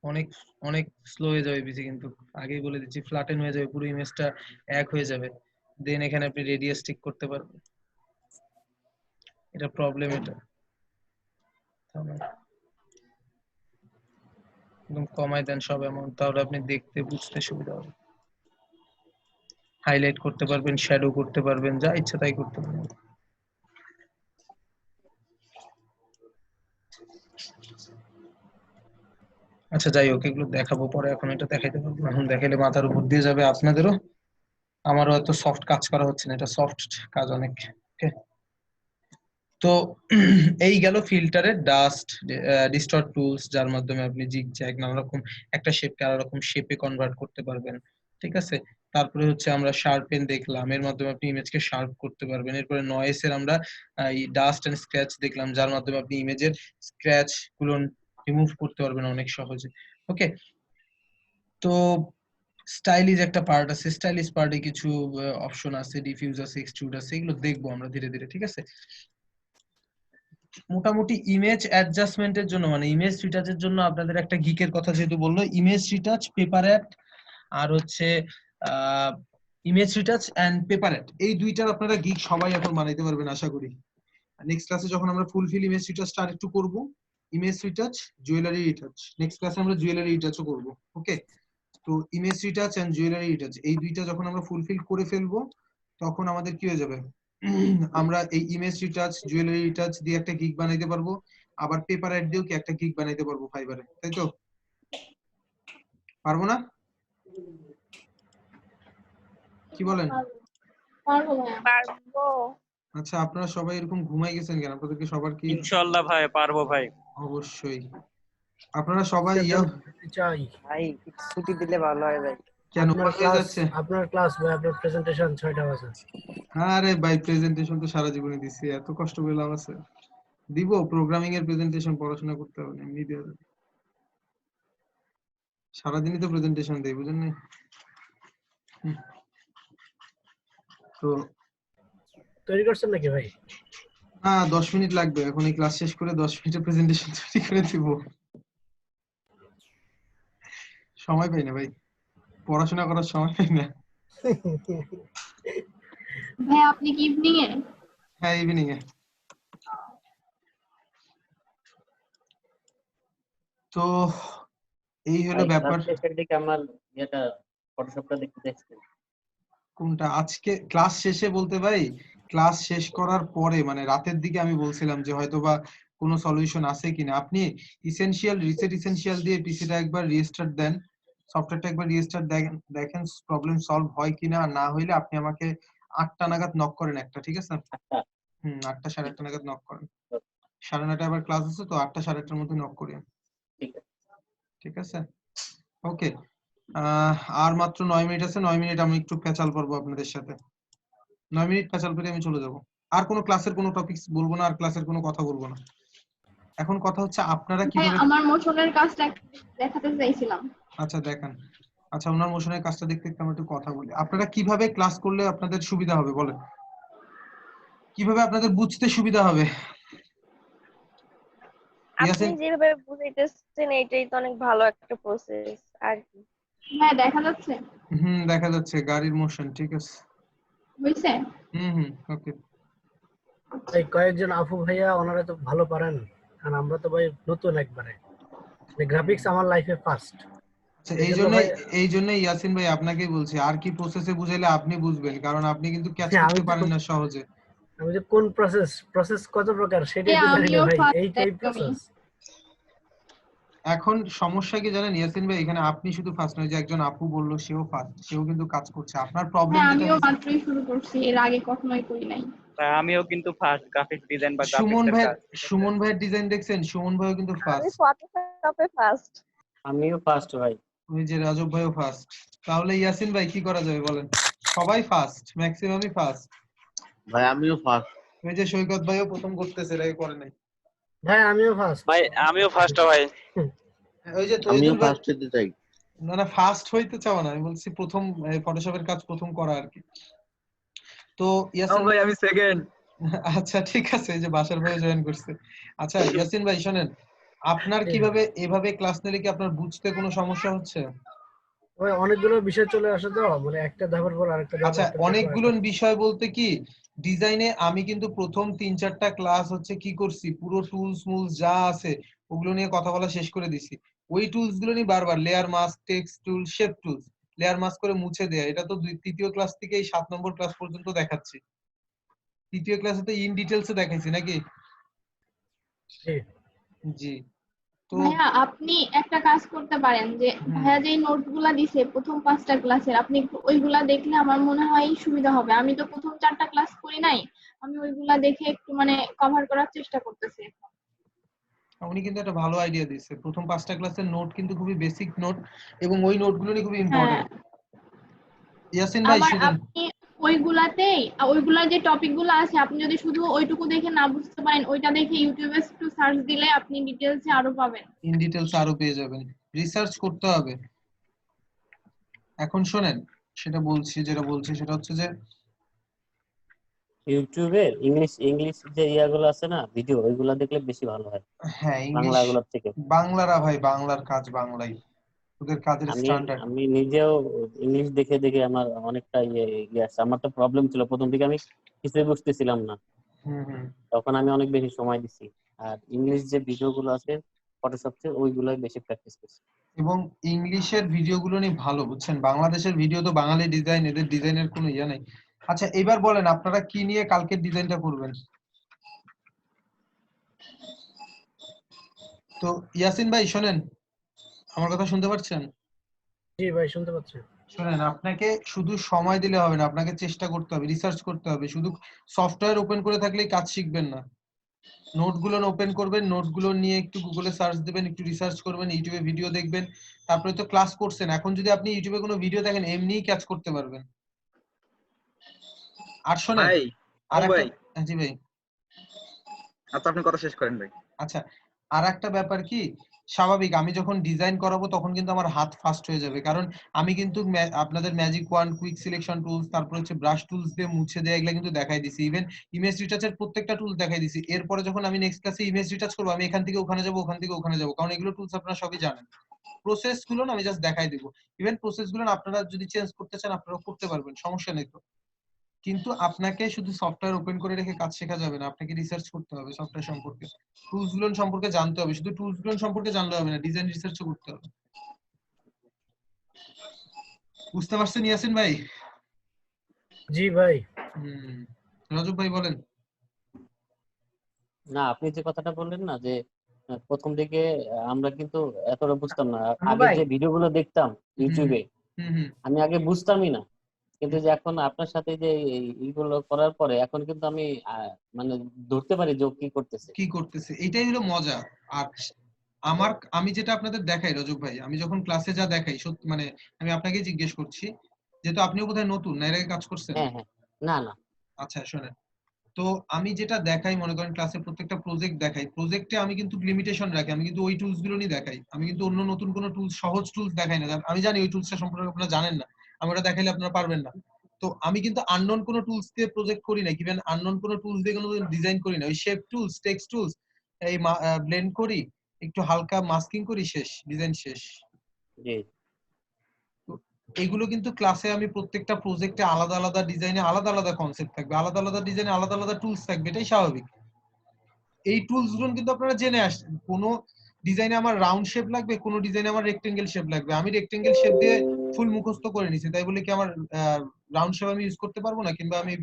অনেক অনেক স্লো হয়ে যাবে পিসি, কিন্তু আগেই বলে দিচ্ছি ফ্ল্যাটেন হয়ে যাবে, পুরো ইমেজটা এক হয়ে যাবে। দেন এখানে আপনি রেডিয়াস ঠিক করতে পারবেন। এটা প্রবলেম, এটা একদম কমায় দেন সব অ্যামাউন্ট, তাহলে আপনি দেখতে বুঝতে সুবিধা হবে। হাইলাইট করতে পারবেন, শ্যাডো করতে পারবেন, যা ইচ্ছা তাই করতে পারবেন। আচ্ছা যাই হোক, এগুলো দেখাবো পরে, এখন এটা দেখাইতে পারবো না। এখন দেখাইলে মাথার উপর দিয়ে যাবে আপনাদেরও, আমারও এত সফট কাজ করা হচ্ছে না, এটা সফট কাজ অনেক। ওকে, তো এই গেল ফিল্টারের ডাস্ট ডিস্টর্ট টুলস, যার মাধ্যমে আপনি জিগজ্যাগ নানা রকম একটা শেপকে আলাদা রকম শেপে কনভার্ট করতে পারবেন। ঠিক আছে, তারপরে হচ্ছে আমরা শার্পেন দেখলাম, এর মাধ্যমে আপনি ইমেজকে শার্প করতে পারবেন। এরপরে নয়েসের আমরা এই ডাস্ট এন্ড স্ক্র্যাচ দেখলাম, যার মাধ্যমে আপনি ইমেজের স্ক্র্যাচ গুলো রিমুভ করতে পারবেন অনেক সহজে। ওকে, তো স্টাইলিশ একটা পার্ট আছে, স্টাইলিশ পার্টে কিছু অপশন আছে, ডিফিউজ আছে, এক্সট্রুড আছে, এগুলো দেখবো আমরা ধীরে ধীরে। ঠিক আছে, মোটামুটি ইমেজ অ্যাডজাস্টমেন্টের জন্য মানে ইমেজ রিটাচের জন্য আপনাদের একটা গিকের কথা যেহেতু বললো, ইমেজ রিটাচ, পেপার অ্যাড আর হচ্ছে image retouch and paper add, এই দুইটার আপনারা গিক সবাই এখন বানাইতে পারবেন আশা করি। নেক্সট ক্লাসে যখন আমরা ফুলফিল ইমেজ রিটাচটা আরেকটু করব, image retouch, jewellery retouch, next ক্লাসে আমরা জুয়েলারি রিটাচও করব। ওকে, তো image retouch and jewellery retouch এই দুইটা যখন আমরা ফুলফিল করে ফেলবো, তখন আমাদের কি হয়ে যাবে, আমরা এই ইমেজ রিটাচ, জুয়েলারি রিটাচ দিয়ে একটা গিগ বানাইতে পারবো, আবার পেপার অ্যাড দিয়েও কি একটা গিগ বানাইতে পারবো ফাইবারে, তাই তো? পারবো না? কি বলেন? পারবো। আচ্ছা, আপনারা সবাই এরকম ঘুমাই গেছেন কেন? আপনাদেরকে সবার কি? ইনশাআল্লাহ ভাই পারবো ভাই। অবশ্যই আপনারা সবাই চাই ভাই ছুটি দিলে ভালো হয় ভাই। কেন আপনার হয়ে ক্লাস, যাচ্ছে? আপনার ক্লাস ভাই, আপনার প্রেজেন্টেশন 6টা বাজে। আরে ভাই প্রেজেন্টেশন তো সারা জীবনে দিছি, এত কষ্ট করে লাভ আছে? দিব প্রোগ্রামিং এর প্রেজেন্টেশন, পড়াশোনা করতে হবে না, এমনি দেওয়া যাবে। সারাদিনই তো প্রেজেন্টেশন দেই, বুঝেন না? তো তৈরি করছেন নাকি ভাই? না, 10 মিনিট লাগবে, এখন এই ক্লাস শেষ করে 10 মিনিটের প্রেজেন্টেশন তৈরি করে দিব। সময় পাই না ভাই, পড়াশোনা করার সময় পাই না। ভাই আপনি কি ইভিনিং এ? হ্যাঁ, ইভিনিং এ। তো এই হলো ব্যাপার। শেষের দিকে আমার এটা ফটোশপটা দেখতে দেখছি। কোনটা? আজকে ক্লাস শেষে বলতে ভাই, ক্লাস শেষ করার পরে মানে রাতের দিকে আমি বলছিলাম যে হয়তোবা কোনো সলিউশন আছে কিনা। আপনি ইসেনশিয়াল, রিসেট ইসেনশিয়াল দিয়ে পিসিটা একবার রিস্টার্ট দেন, সফটওয়্যারটা একবার রিস্টার্ট দেখেন প্রবলেম সলভ হয় কিনা, আর না হইলে আপনি আমাকে 8টা নাগাদ নক করেন একটা, ঠিক আছে? 8টা 8:30 নাগাদ নক করেন। 9:30 আবার ক্লাস আছে, তো 8টা 8:30টার মধ্যে নক করেন। ঠিক আছে, ওকে। আর মাত্র 9 মিনিট আছে, 9 মিনিট আমি একটু পেঁচাল করবো আপনাদের সাথে। 9 মিনিট পেঁচাল করে আমি চলে যাব। আর কোনো ক্লাসের কোনো টপিকস বলবো না, আর ক্লাসের কোনো কথা বলবো না। এখন কথা হচ্ছে আপনারা ভাই কিভাবে। আমার মোশনের কাজটা দেখাতে চাইছিলাম। আচ্ছা দেখান। আচ্ছা, ওনার মোশনের কাজটা দেখতে একটু আমরা একটু কথা বলি। আপনারা কিভাবে ক্লাস করলে আপনাদের সুবিধা হবে বলেন, কিভাবে আপনাদের বুঝতে সুবিধা হবে? আপনি যেভাবে বুঝাইতেছেন এটাই তো অনেক ভালো একটা প্রসেস আর কি। হ্যাঁ দেখা যাচ্ছে। দেখা যাচ্ছে গাড়ির মোশন, ঠিক আছে। বুঝছে? ওকে। ভাই কয়েকজন আপু ভাইয়া ওনারা তো ভালো পারেন, কারণ আমরা তো ভাই নতুন একবারে, গ্রাফিক্স আমার লাইফে ফার্স্ট। আচ্ছা, এই জন্য ভাই এই জন্যই ইয়াসিন ভাই আপনাকেই বলছি, আর কি প্রসেসে বুঝাইলে আপনি বুঝবেন, কারণ আপনি কিন্তু ক্যাচ আমি করতে তো পারেন না সহজে। আমি যে কোন প্রসেস কত প্রকার সেটাই তো জানি না আমিও ভাই, ফার্স্ট এইটাই একদমই। প্রসেস। এখন সমস্যা কি জানেন ইয়াসিন ভাই, এখানে আপনি শুধু ফার্স্ট নয়, যে একজন আপু বললো সেও ফার্স্ট, সেও কিন্তু কাজ করছে। আপনার প্রবলেম হ্যাঁ যেটা আমিও হয়েছে, মাত্রই শুরু করছি, এর আগে কখনোই করি নাই। ভাই আমিও কিন্তু ফার্স্ট গ্রাফিক্স ডিজাইন বা সুমন গ্রাফিক্সের ভাই, কাজ। সুমন ভাইয়ের ডিজাইন দেখছেন? সুমন ভাইও কিন্তু আমি ফার্স্ট। ফটোশপে ফার্স্ট। আমিও ফার্স্ট ভাই। ওই যে রাজব ভাইও ফার্স্ট। তাহলে ইয়াসিন ভাই কি করা যাবে বলেন? সবাই ফার্স্ট, ম্যাক্সিমামই ফার্স্ট। ভাই আমিও ফার্স্ট। ওই যে সৈকত ভাইও প্রথম করতেছে, এর আগে করে নাই। ভাই আমিও ফার্স্ট। ভাই আমিও ফার্স্ট ভাই। ওই যে আমিও তৈদুল ভাই, ফার্স্ট হতে চাই। না ফার্স্ট হইতে চাও না, আমি বলছি প্রথম ফটোশপের কাজ প্রথম করা আর কি। তো ইয়াসিন ভাই আমি সেকেন্ড। আচ্ছা ঠিক আছে, এই যে বাসার ভাই জয়েন করছে। আচ্ছা ইয়াসিন ভাই শোনেন, আপনার জি। কিভাবে এভাবে ক্লাস নিলে কি আপনার বুঝতে কোনো সমস্যা হচ্ছে? ভাই অনেকগুলো বিষয় চলে আসে তো, মানে একটা ধাপের পর আরেকটা ধাপ, আচ্ছা, একটা ধাপের পর অনেকগুলো আরেকটা ধাপ। বিষয় বলতে কি, ডিজাইনে আমি কিন্তু প্রথম 3-4টা ক্লাস হচ্ছে কি করছি, পুরো টুলস মুলস যা আছে ওগুলো নিয়ে কথা বলা শেষ করে দিছি। ওই টুলস গুলো নিয়ে বারবার layer mask, text tool, shape tools, layer mask করে মুছে দেয়া, এটা তো তৃতীয় ক্লাস থেকে এই 7 নম্বর ক্লাস পর্যন্ত দেখাচ্ছি। তৃতীয় ক্লাসে তো ইন ডিটেলসে দেখাইছি নাকি? জি জি। তো ভাইয়া আপনি একটা কাজ করতে পারেন, যে ভাইয়া যে নোটগুলা দিছে প্রথম 5টা ক্লাসের, আপনি একটু ওইগুলা দেখলে আমার মনে হয় সুবিধা হবে। আমি তো প্রথম 4টা ক্লাস করি নাই, আমি ওইগুলা দেখে একটু মানে কভার করার চেষ্টা করতেছি। উনি কিন্তু একটা ভালো আইডিয়া দিচ্ছে, প্রথম 5টা ক্লাসের নোট কিন্তু খুবই বেসিক নোট, এবং ওই নোটগুলো নিয়ে খুবই হ্যাঁ, ইম্পর্টেন্ট। ইয়াসিন ভাই আবার শুনেন, আপনি ওইগুলার যে টপিক গুলো আছে, আপনি যদি শুধু ওইটুকু দেখে না বুঝতে পারেন, ওইটা দেখে ইউটিউবে একটু সার্চ দিলে আপনি ডিটেলসে আরো পাবেন। ইন ডিটেলস আরো পেয়ে যাবেন, রিসার্চ করতে হবে। এখন শোনেন, যেটা বলছি সেটা হচ্ছে যে ইউটিউবে ইংলিশ যে ইয়াগুলো আছে না, ভিডিও, ওইগুলা দেখলে বেশি ভালো হয় হ্যাঁ ইংলিশ, বাংলাগুলোর থেকে। বাংলারা ভাই বাংলার কাজ বাংলাই, ওদের কাজের আমি স্ট্যান্ডার্ড। আমি নিজেও ইংলিশ দেখে দেখে আমার অনেকটা ইয়ে আছে। আমার তো প্রবলেম ছিল প্রথম দিকে, আমি কিছুই বুঝতেছিলাম না, হুম। তখন আমি অনেক বেশি সময় দিছি। আর ইংলিশ যে ভিডিওগুলো আছে ফটোশপে, ওইগুলোই বেশি প্র্যাকটিস করছি। এবং ইংলিশের ভিডিওগুলো নিয়ে ভালো, বুঝছেন? বাংলাদেশের ভিডিও তো বাঙালি ডিজাইন, এদের ডিজাইনের কোনো ইয়ে নাই। আচ্ছা এবার বলেন আপনারা কি নিয়ে কালকের ডিজাইনটা করবেন? তো ইয়াসিন ভাই শোনেন, আমার কথা শুনতে পাচ্ছেন? জি ভাই শুনতে পাচ্ছি। শোনেন, আপনাকে শুধু সময় দিলে হবে না, আপনাকে চেষ্টা করতে হবে, রিসার্চ করতে হবে। শুধু সফটওয়্যার ওপেন করে থাকলেই কাজ শিখবেন না। নোটগুলো ওপেন করবেন, নোটগুলো নিয়ে একটু গুগলে সার্চ দিবেন, একটু রিসার্চ করবেন, ইউটিউবে ভিডিও দেখবেন। তারপরে তো ক্লাস করছেন, এখন যদি আপনি ইউটিউবে কোনো ভিডিও দেখেন এমনিই ক্যাচ করতে পারবেন। আর শোনেন, ভাই আর একটা, ভাই জি ভাই, আচ্ছা আপনি কথা শেষ করেন ভাই। আচ্ছা আর একটা ব্যাপার কি, স্বাভাবিক আমি যখন ডিজাইন করাবো তখন কিন্তু আমার হাত ফাস্ট হয়ে যাবে, কারণ আমি কিন্তু আপনাদের magic one, quick selection tools, তারপর হচ্ছে ব্রাশ টুলস দিয়ে মুছে দেয়া, এগুলো কিন্তু দেখাই দিছি। ইভেন ইমেজ রিটাচের প্রত্যেকটা টুল দেখাই দিছি। এরপরে যখন আমি নেক্সট ক্লাসে ইমেজ রিটাচ করবো, আমি এখান থেকে ওখানে যাবো, ওখান থেকে ওখানে যাবো, কারণ এগুলো টুলস আপনারা সবই জানেন। প্রসেস গুলো না আমি জাস্ট দেখাই দিব। ইভেন প্রসেস গুলো আপনারা যদি চেঞ্জ করতে চান আপনারা করতে পারবেন, সমস্যা নেই তো। কিন্তু আপনাকে শুধু সফটওয়্যার ওপেন করে রেখে কাজ শেখা যাবে না, আপনাকে রিসার্চ করতে হবে সফটওয়্যার সম্পর্কে, টুলস গুলো সম্পর্কে জানতে হবে। শুধু টুলস গুলো সম্পর্কে জানলে হবে না, ডিজাইন রিসার্চও করতে হবে। বুঝতে পারছেন ইয়াসিন ভাই? জি ভাই। রাজব ভাই বলেন। না, আপনি যে কথাটা বললেন না, যে প্রথম দিকে আমরা কিন্তু এতটা বুঝতাম না। আগে ভাই যে ভিডিওগুলো দেখতাম ইউটিউবে, হুম আমি আগে বুঝতামই না। কিন্তু যে এখন আপনার সাথে যে এইগুলো করার পরে এখন কিন্তু আমি মানে ধরতে পারি যে ও কি করতেছে। কি করতেছে, এটাই হলো মজা। আর আমি যেটা আপনাদের দেখাই রজব ভাই, আমি যখন ক্লাসে যা দেখাই সত্যি, মানে আমি আপনাকে জিজ্ঞেস করছি, যেহেতু আপনিও বোধহয় নতুন না, এর আগে কাজ করছেন। হ্যাঁ হ্যাঁ, না না, আচ্ছা শোনেন, তো আমি যেটা দেখাই, মনে করেন ক্লাসে প্রত্যেকটা প্রজেক্ট দেখাই, প্রজেক্টে আমি কিন্তু লিমিটেশন রাখি, আমি কিন্তু ওই টুলস গুলো নিয়ে দেখাই। আমি কিন্তু অন্য নতুন কোনো টুলস, সহজ টুলস দেখাই না। আমি জানি ওই টুলসটা সম্পর্কে আপনারা জানেন না, আমি ওটা দেখাইলে আপনারা পারবেন না। তো আমি কিন্তু আননোন কোনো টুলস দিয়ে প্রজেক্ট করি না, ইভেন আননোন কোনো টুলস দিয়ে কোনো ডিজাইন করি না। ওই শেপ টুলস, টেক্সট টুলস, এই ব্লেন্ড করি, একটু হালকা মাস্কিং করি, শেষ, ডিজাইন শেষ। জি। এগুলো কিন্তু ক্লাসে আমি প্রত্যেকটা প্রজেক্টে আলাদা আলাদা ডিজাইনে আলাদা আলাদা কনসেপ্ট থাকবে, আলাদা আলাদা ডিজাইনে আলাদা আলাদা টুলস থাকবে, এটাই স্বাভাবিক। এই টুলস গুলো কিন্তু আপনারা জেনে আসছেন। কোনো ডিজাইনে আমার রাউন্ড শেপ লাগবে, কোনো ডিজাইনে আমার রেক্টেঙ্গেল শেপ লাগবে। আমি রেক্টেঙ্গেল শেপ দিয়ে ফুল মুখস্থ করে নিছি, তাই বলে কি আমার রাউন্ড শেপ আমি ইউজ করতে পারবো না, কিংবা আমি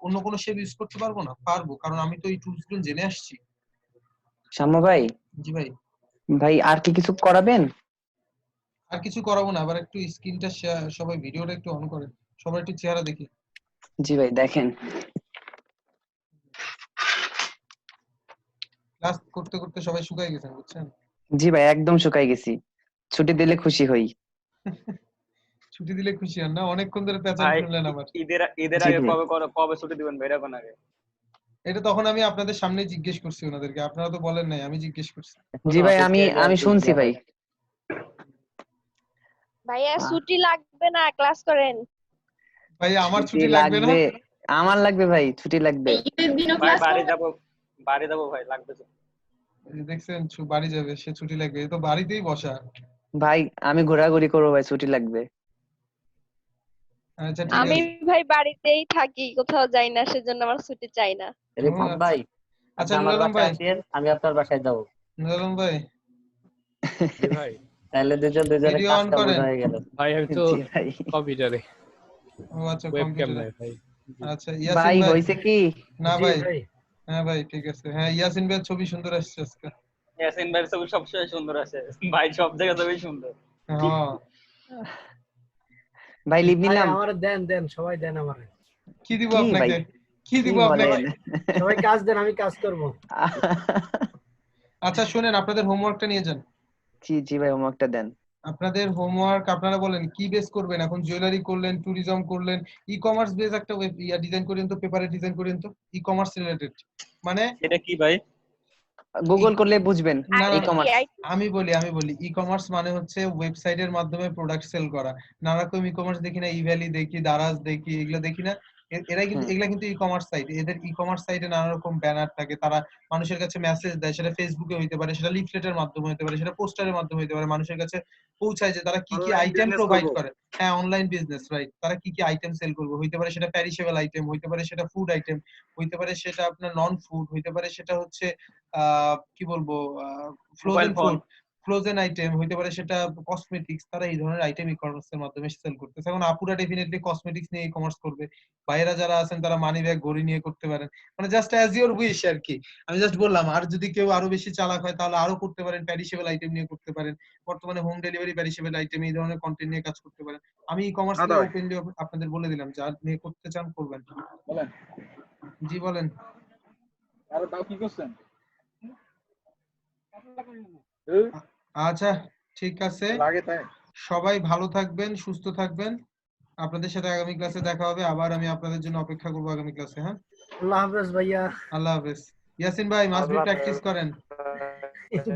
অন্য কোনো শেপ ইউজ করতে পারবো না? পারবো, কারণ আমি তো এই টুলস গুলো জেনে আসছি। শ্যামা ভাই, জি ভাই। ভাই আর কি কিছু করাবেন? আর কিছু করাবো না, আবার একটু স্ক্রিনটা সবাই ভিডিওটা একটু অন করেন, সবাই একটু চেহারা দেখি। জি ভাই দেখেন। ক্লাস করতে করতে সবাই শুকায় গেছেন, বুঝছেন? জি ভাই একদম শুকাই গেছি, ছুটি দিলে খুশি হই। ছুটি দিলে খুশি হন না? অনেকক্ষণ ধরে পেঁচান ভাই শুনলেন আবার। ঈদের জি আগে ভাই। কবে ছুটি দিবেন ভাই, এরকম আগে? এটা তখন আমি আপনাদের সামনে জিজ্ঞেস করছি ওনাদেরকে, আপনারা তো বলেন নাই, আমি জিজ্ঞেস করছি। জি ভাই আমি শুনছি ভাই। ভাইয়া ছুটি লাগবে না, ক্লাস করেন। ভাই আমার ছুটি লাগবে না? আমার লাগবে ভাই, ছুটি লাগবে। ঈদের দিনও ভাই ক্লাস বাড়ি যাবো ভাই, লাগবে তো। দেখছেন, বাড়ি যাবে, সে ছুটি লাগবে, এ তো বাড়িতেই বসা। ভাই আমি ঘোরাঘুরি করবো ভাই, ছুটি লাগবে। আচ্ছা ঠিক আমি আছে। ভাই বাড়িতেই থাকি, কোথাও যাই না, সেজন্য আমার ছুটি চাই না। ভাই আচ্ছা আমার নুরুল ভাই, বাসায় আসেন, আমি আপনার বাসায় যাব। নুরুল ভাই ভাই তাহলে দুজনের ভিডিও অন কাজটা করেন। বোঝা হয়ে গেল। ভাই আমি তো জি ভাই। কম্পিউটারে ও আচ্ছা ওয়েবক্যাম কম্পিউটারে। নাই ভাই। আচ্ছা ভাই ইয়াসিন ভাই। হইছে কি? না জি ভাই, ভাই। হ্যাঁ ভাই ঠিক আছে। হ্যাঁ ইয়াসিন ভাই ছবি সুন্দর আসছে আজকে। ইয়াসিন ভাই ছবি সবসময় সুন্দর আসে ভাই, সব জায়গা ছবি সুন্দর। হ্যাঁ ভাই লিভ ভাই নিলাম। আমারে দেন সবাই দেন আমারে। কি দিব কি আপনাকে? ভাই? কি দিব কি আপনাকে? বলেন? সবাই কাজ দেন, আমি কাজ করব। আচ্ছা শুনেন, আপনাদের হোমওয়ার্কটা নিয়ে যান। জি ভাই হোমওয়ার্কটা দেন। আপনাদের হোমওয়ার্ক আপনারা বলেন কি বেস করবেন। এখন জুয়েলারি করলেন, ট্যুরিজম করলেন, ই কমার্স বেস একটা ডিজাইন করেন তো, পেপারে ডিজাইন করেন তো, ই কমার্স রিলেটেড। মানে এটা কি ভাই? গুগল করলে বুঝবেন। না ই কমার্স। আমি বলি ই কমার্স মানে হচ্ছে ওয়েবসাইটের মাধ্যমে প্রোডাক্ট সেল করা। নানা রকম ই কমার্স দেখি না, ইভ্যালি দেখি, দারাজ দেখি, এগুলো দেখি না। এরা কিন্তু এগুলা কিন্তু ই কমার্স সাইট। এদের ই কমার্স সাইটে নানা রকম ব্যানার থাকে, তারা মানুষের কাছে মেসেজ দেয়, সেটা ফেসবুকে হইতে পারে, সেটা লিফলেটের মাধ্যমে হতে পারে, সেটা পোস্টারের মাধ্যমে হতে পারে, মানুষের কাছে পৌঁছায় যে তারা কি কি আইটেম প্রোভাইড করে। হ্যাঁ অনলাইন বিজনেস, রাইট। তারা কি কি আইটেম সেল করবে, হইতে পারে সেটা প্যারিশেবল আইটেম, হইতে পারে সেটা ফুড আইটেম, হইতে পারে সেটা আপনার নন ফুড, হইতে পারে সেটা হচ্ছে কি বলবো ফ্রোজেন আইটেম, হইতে পারে সেটা কসমেটিক্স। তারা এই ধরনের আইটেম ই কমার্সের মাধ্যমে সেল করতেছে। এখন আপুরা ডেফিনেটলি কসমেটিক্স নিয়ে ই কমার্স করবে, বাইরে যারা আছেন তারা মানি ব্যাগ, ঘড়ি নিয়ে করতে পারেন। মানে জাস্ট অ্যাজ ইওর উইশ আর কি। আমি জাস্ট বললাম, আর যদি কেউ আরো বেশি চালাক হয় তাহলে আরো করতে পারেন, প্যারিশেবল আইটেম নিয়ে করতে পারেন। বর্তমানে হোম ডেলিভারি প্যারিশেবল আইটেম, এই ধরনের কন্টেন্ট নিয়ে কাজ করতে পারেন। আমি ই কমার্স নিয়ে ওপেনলি আপনাদের বলে দিলাম, যা নিয়ে করতে চান করবেন। বলেন। জি বলেন। আরে তাও কি করছেন? আচ্ছা ঠিক আছে, সবাই ভালো থাকবেন, সুস্থ থাকবেন। আপনাদের সাথে আগামী ক্লাসে দেখা হবে। আবার আমি আপনাদের জন্য অপেক্ষা করবো আগামী ক্লাসে। হ্যাঁ আল্লাহ হাফেজ ভাইয়া। আল্লাহ হাফেজ। ইয়াসিন ভাই মাস্ট বি প্র্যাকটিস করেন।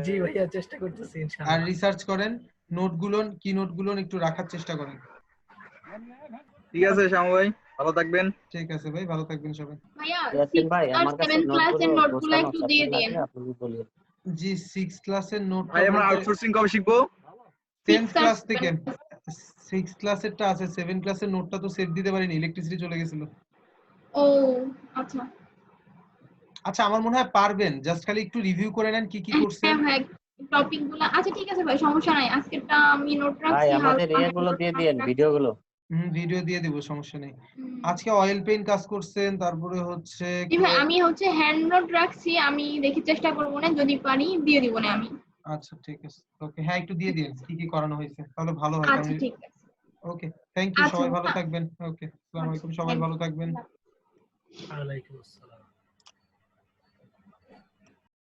জি ভাইয়া চেষ্টা করতেছি আর ইনশাআল্লাহ। রিসার্চ করেন, নোটগুলো একটু রাখার চেষ্টা করেন। ঠিক আছে শ্যামু ভাই, ভালো থাকবেন। ঠিক আছে ভাই, ভালো থাকবেন সবাই। ভাইয়া ইয়াসিন ভাই 6 আর আমার কাছে 7 ক্লাসের নোটগুলো নোটগুলো গোছানো একটু আছে, দিয়ে আপনার দিন। লাগলে আপনি বলিয়ে। জি 6 ক্লাসের নোট ভাই আমরা আউটসোর্সিং কবে শিখবো? 10th ক্লাস থেকে। 6 ক্লাসেরটা আছে, 7 ক্লাসের নোটটা তো সেভ দিতে পারিনি, ইলেকট্রিসিটি চলে গেছিল। ও আচ্ছা আচ্ছা আমার মনে হয় পারবেন, জাস্ট খালি একটু রিভিউ করে নেন কি কি করছেন। হ্যাঁ ভাই টপিকগুলো আচ্ছা ঠিক আছে ভাই, সমস্যা নাই। আজকেরটা আমি নোট ভাই রাখছি, আমাদের এগুলো দিয়ে দিয়েন, ভিডিওগুলো। ভিডিও দিয়ে দিব, সমস্যা নেই। আজকে অয়েল পেইন্ট কাজ করছেন, তারপরে হচ্ছে জি ভাই আমি হচ্ছে হ্যান্ড নোট রাখছি, আমি দেখি চেষ্টা করব না, যদি পারি দিয়ে দিব না আমি। আচ্ছা ঠিক আছে, ওকে। হ্যাঁ একটু দিয়ে দিন কি কি করানো হয়েছে, তাহলে ভালো হয়। আচ্ছা ঠিক আছে, ওকে থ্যাংক ইউ, আচ্ছা, সবাই ভালো থাকবেন। ওকে আসসালামু আলাইকুম, সবাই ভালো থাকবেন। ওয়ালাইকুম আসসালাম।